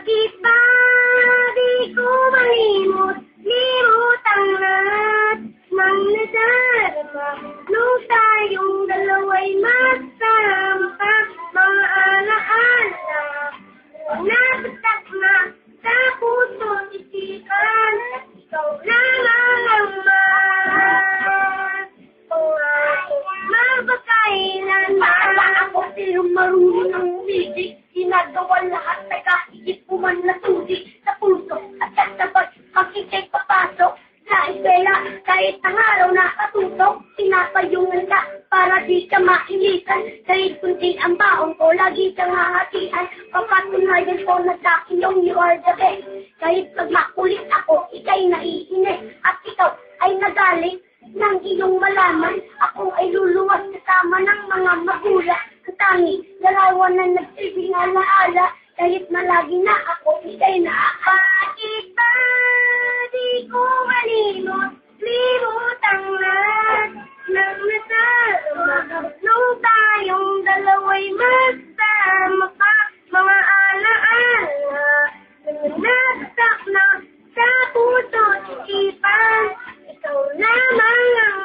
Bakit ba di ko malimot, limot ang lahat ng nadarama nung tayong dalawa'y magsama pa, mga alaala nabatak na sa puso isipan, ikaw lamang ang mabakailan. Maala ako silang marunong ng umibig, ginagawa lahat na kahit puman na susi sa puso at kasabay makikay papasok sa eskwela. Kahit ang araw nakatutok, pinapayungan ka para di ka mainisan. Kahit kunti ang baon ko, lagi kang hahatian. Papatunayan ko na sa akin yung you are the best. Kahit pag makulit ako, ikay naiinis at ikaw ay nagaling nang iyong malaman. Ako ay luluwas kasama ng mga magulang. Ang tangi, larawan na nagsibing alaala. Kahit malagi na ako, ikay na. Bakit ba di ko malimot, limot ang lahat ng nasarama nung tayong dalawa'y magsama pa, mga alaala nagsak na sa puso isipan, ikaw lamang ang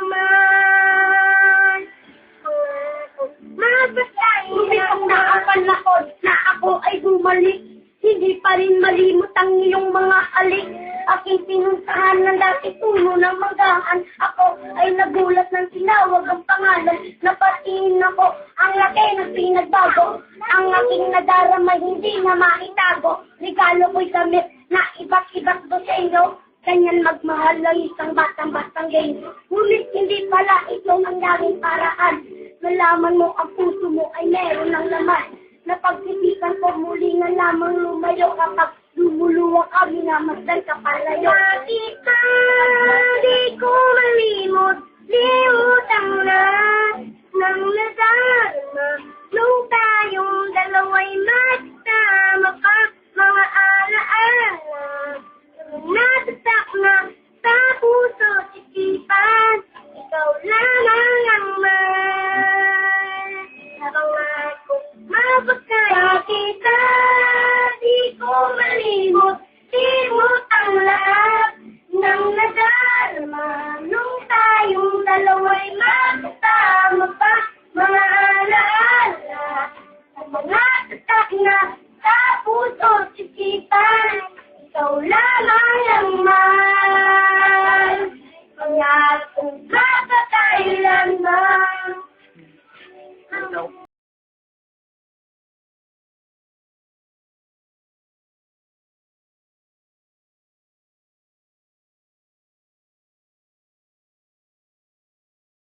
mabasainan. Nakapanahon na ako ay bumalik, hindi pa rin malimot ang iyong mga alik. Aking pinuntahan ng dati puno ng manggahan. Ako ay nagulat ng tinawag ang pangalan. Napatingin ako, ang laki ng pinagbago. Ang aking nadarama hindi na maitago. Regalo ko'y damit na iba't-iba't dosenyo. Ganyan magmahal lang isang batang-batang game. Ngunit hindi pala ito ang daming paraan. Nalaman mo ang puso mo ay meron ng laman. Napagsipikan ko muli nga lamang lumayo kapag lumuluwang kami na masdan ka palayo. Bakit ba di ko malimot, limot ang lahat ng nadarama nung tayong dalawa'y magsama pa,